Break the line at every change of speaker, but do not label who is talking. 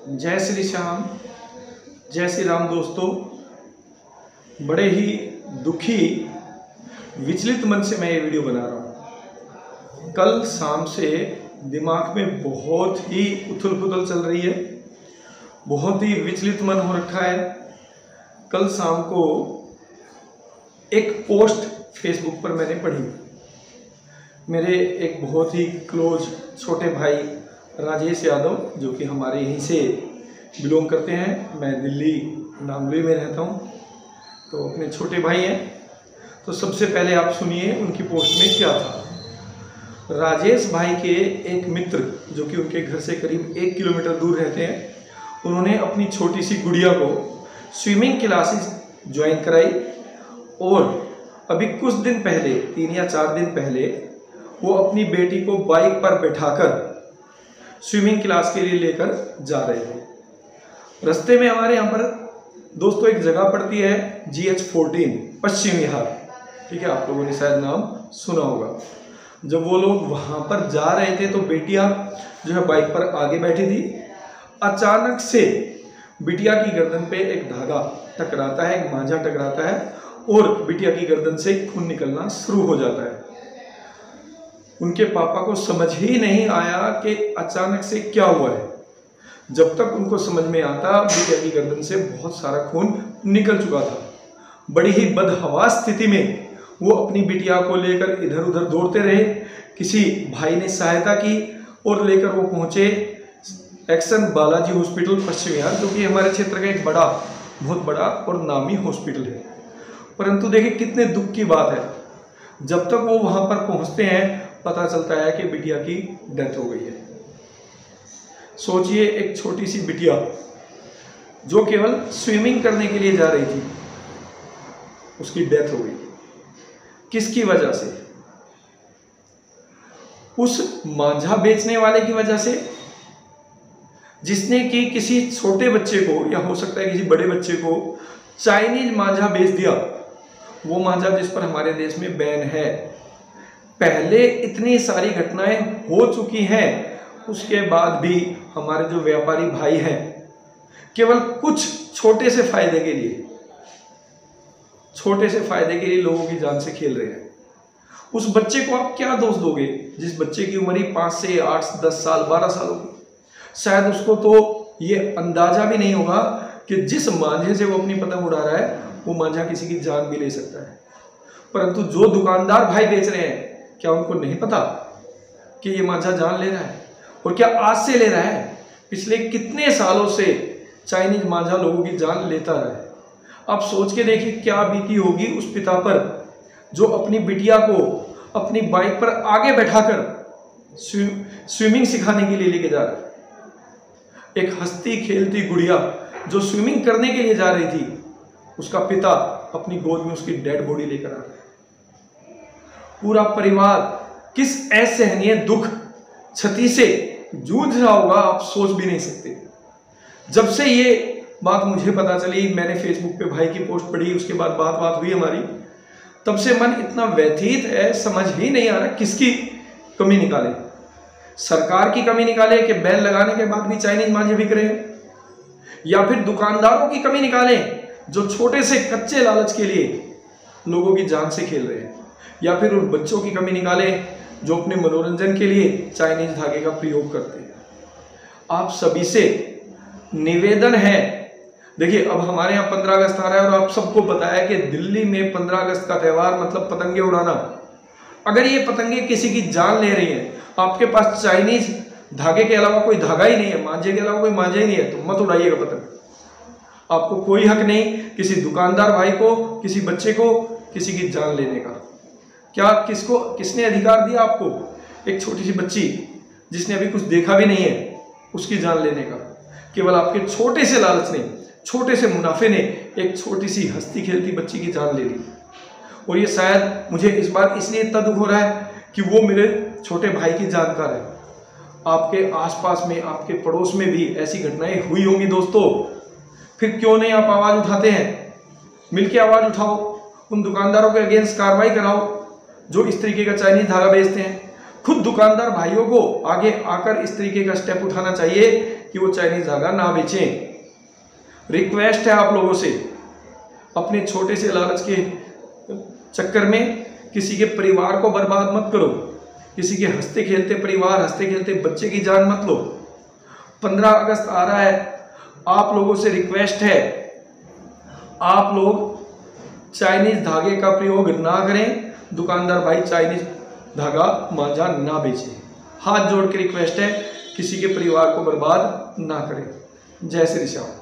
जय श्री श्याम, जय श्री राम। दोस्तों, बड़े ही दुखी विचलित मन से मैं ये वीडियो बना रहा हूँ। कल शाम से दिमाग में बहुत ही उथल पुथल चल रही है, बहुत ही विचलित मन हो रखा है। कल शाम को एक पोस्ट फेसबुक पर मैंने पढ़ी। मेरे एक बहुत ही क्लोज छोटे भाई राजेश यादव, जो कि हमारे यहीं से बिलोंग करते हैं, मैं दिल्ली नामली में रहता हूं, तो अपने छोटे भाई हैं। तो सबसे पहले आप सुनिए उनकी पोस्ट में क्या था। राजेश भाई के एक मित्र, जो कि उनके घर से करीब 1 किलोमीटर दूर रहते हैं, उन्होंने अपनी छोटी सी गुड़िया को स्विमिंग क्लासेस ज्वाइन कराई और अभी कुछ दिन पहले, 3 या 4 दिन पहले, वो अपनी बेटी को बाइक पर बैठाकर स्विमिंग क्लास के लिए लेकर जा रहे थे। रास्ते में हमारे यहाँ पर दोस्तों एक जगह पड़ती है GH14 पश्चिम विहार, ठीक है, आप लोगों ने शायद नाम सुना होगा। जब वो लोग वहाँ पर जा रहे थे तो बेटिया जो है बाइक पर आगे बैठी थी। अचानक से बिटिया की गर्दन पे एक धागा टकराता है, एक मांझा टकराता है और बिटिया की गर्दन से खून निकलना शुरू हो जाता है। उनके पापा को समझ ही नहीं आया कि अचानक से क्या हुआ है। जब तक उनको समझ में आता, बिटिया की गर्दन से बहुत सारा खून निकल चुका था। बड़ी ही बदहवास स्थिति में वो अपनी बिटिया को लेकर इधर उधर दौड़ते रहे। किसी भाई ने सहायता की और लेकर वो पहुंचे एक्शन बालाजी हॉस्पिटल पश्चिम विहार, जो कि हमारे क्षेत्र का एक बहुत बड़ा और नामी हॉस्पिटल है। परंतु देखिए कितने दुख की बात है, जब तक वो वहां पर पहुंचते हैं पता चलता है कि बिटिया की डेथ हो गई है। सोचिए, एक छोटी सी बिटिया जो केवल स्विमिंग करने के लिए जा रही थी, उसकी डेथ हो गई। किसकी वजह से? उस मांझा बेचने वाले की वजह से, जिसने कि किसी छोटे बच्चे को, या हो सकता है किसी बड़े बच्चे को, चाइनीज मांझा बेच दिया। वो मांझा जिस पर हमारे देश में बैन है। पहले इतनी सारी घटनाएं हो चुकी हैं, उसके बाद भी हमारे जो व्यापारी भाई हैं, केवल कुछ छोटे से फायदे के लिए लोगों की जान से खेल रहे हैं। उस बच्चे को आप क्या दोष दोगे, जिस बच्चे की उम्र ही 5 से 8, 10 साल, 12 साल होगी? शायद उसको तो ये अंदाजा भी नहीं होगा कि जिस मांझे से वो अपनी पतंग उड़ा रहा है, वो मांझा किसी की जान भी ले सकता है। परंतु जो दुकानदार भाई बेच रहे हैं, क्या उनको नहीं पता कि ये मांझा जान ले रहा है? और क्या आज से ले रहा है? पिछले कितने सालों से चाइनीज मांझा लोगों की जान लेता रहा है। आप सोच के देखिए क्या बीती होगी उस पिता पर, जो अपनी बिटिया को अपनी बाइक पर आगे बैठाकर स्विमिंग सिखाने के लिए लेके जा रहा है। एक हंसती खेलती गुड़िया जो स्विमिंग करने के लिए जा रही थी, उसका पिता अपनी गोद में उसकी डेड बॉडी लेकर आ रहा है। पूरा परिवार किस असहनीय दुख क्षति से जूझ रहा होगा, आप सोच भी नहीं सकते। जब से ये बात मुझे पता चली, मैंने फेसबुक पे भाई की पोस्ट पढ़ी, उसके बाद बात हुई हमारी, तब से मन इतना व्यथित है, समझ ही नहीं आ रहा किसकी कमी निकाले। सरकार की कमी निकाले कि बैन लगाने के बाद भी चाइनीज मांझे बिक रहे हैं, या फिर दुकानदारों की कमी निकालें जो छोटे से कच्चे लालच के लिए लोगों की जान से खेल रहे हैं, या फिर उन बच्चों की कमी निकालें जो अपने मनोरंजन के लिए चाइनीज धागे का प्रयोग करते हैं। आप सभी से निवेदन है, देखिए अब हमारे यहाँ 15 अगस्त आ रहा है और आप सबको पता है कि दिल्ली में 15 अगस्त का त्यौहार मतलब पतंगे उड़ाना। अगर ये पतंगे किसी की जान ले रही हैं, आपके पास चाइनीज धागे के अलावा कोई धागा ही नहीं है, मांझे के अलावा कोई मांझा ही नहीं है, तो मत उड़ाइएगा पतंग। आपको कोई हक नहीं किसी दुकानदार भाई को, किसी बच्चे को, किसी की जान लेने का। क्या किसने अधिकार दिया आपको? एक छोटी सी बच्ची जिसने अभी कुछ देखा भी नहीं है, उसकी जान लेने का? केवल आपके छोटे से लालच ने, छोटे से मुनाफे ने एक छोटी सी हंसती खेलती बच्ची की जान ले ली। और ये शायद मुझे इस बार इसलिए इतना दुख हो रहा है कि वो मेरे छोटे भाई की जानकार है। आपके आसपास में, आपके पड़ोस में भी ऐसी घटनाएं हुई होंगी दोस्तों। फिर क्यों नहीं आप आवाज उठाते हैं? मिलकर आवाज उठाओ, उन दुकानदारों के अगेंस्ट कार्रवाई कराओ जो इस तरीके का चाइनीज धागा बेचते हैं। खुद दुकानदार भाइयों को आगे आकर इस तरीके का स्टेप उठाना चाहिए कि वो चाइनीज धागा ना बेचें। रिक्वेस्ट है आप लोगों से, अपने छोटे से लालच के चक्कर में किसी के परिवार को बर्बाद मत करो, किसी के हंसते खेलते परिवार, हंसते खेलते बच्चे की जान मत लो। 15 अगस्त आ रहा है, आप लोगों से रिक्वेस्ट है, आप लोग चाइनीज धागे का प्रयोग ना करें। दुकानदार भाई चाइनीज धागा मांझा ना बेचें। हाथ जोड़ के रिक्वेस्ट है, किसी के परिवार को बर्बाद ना करें। जय श्री श्याम।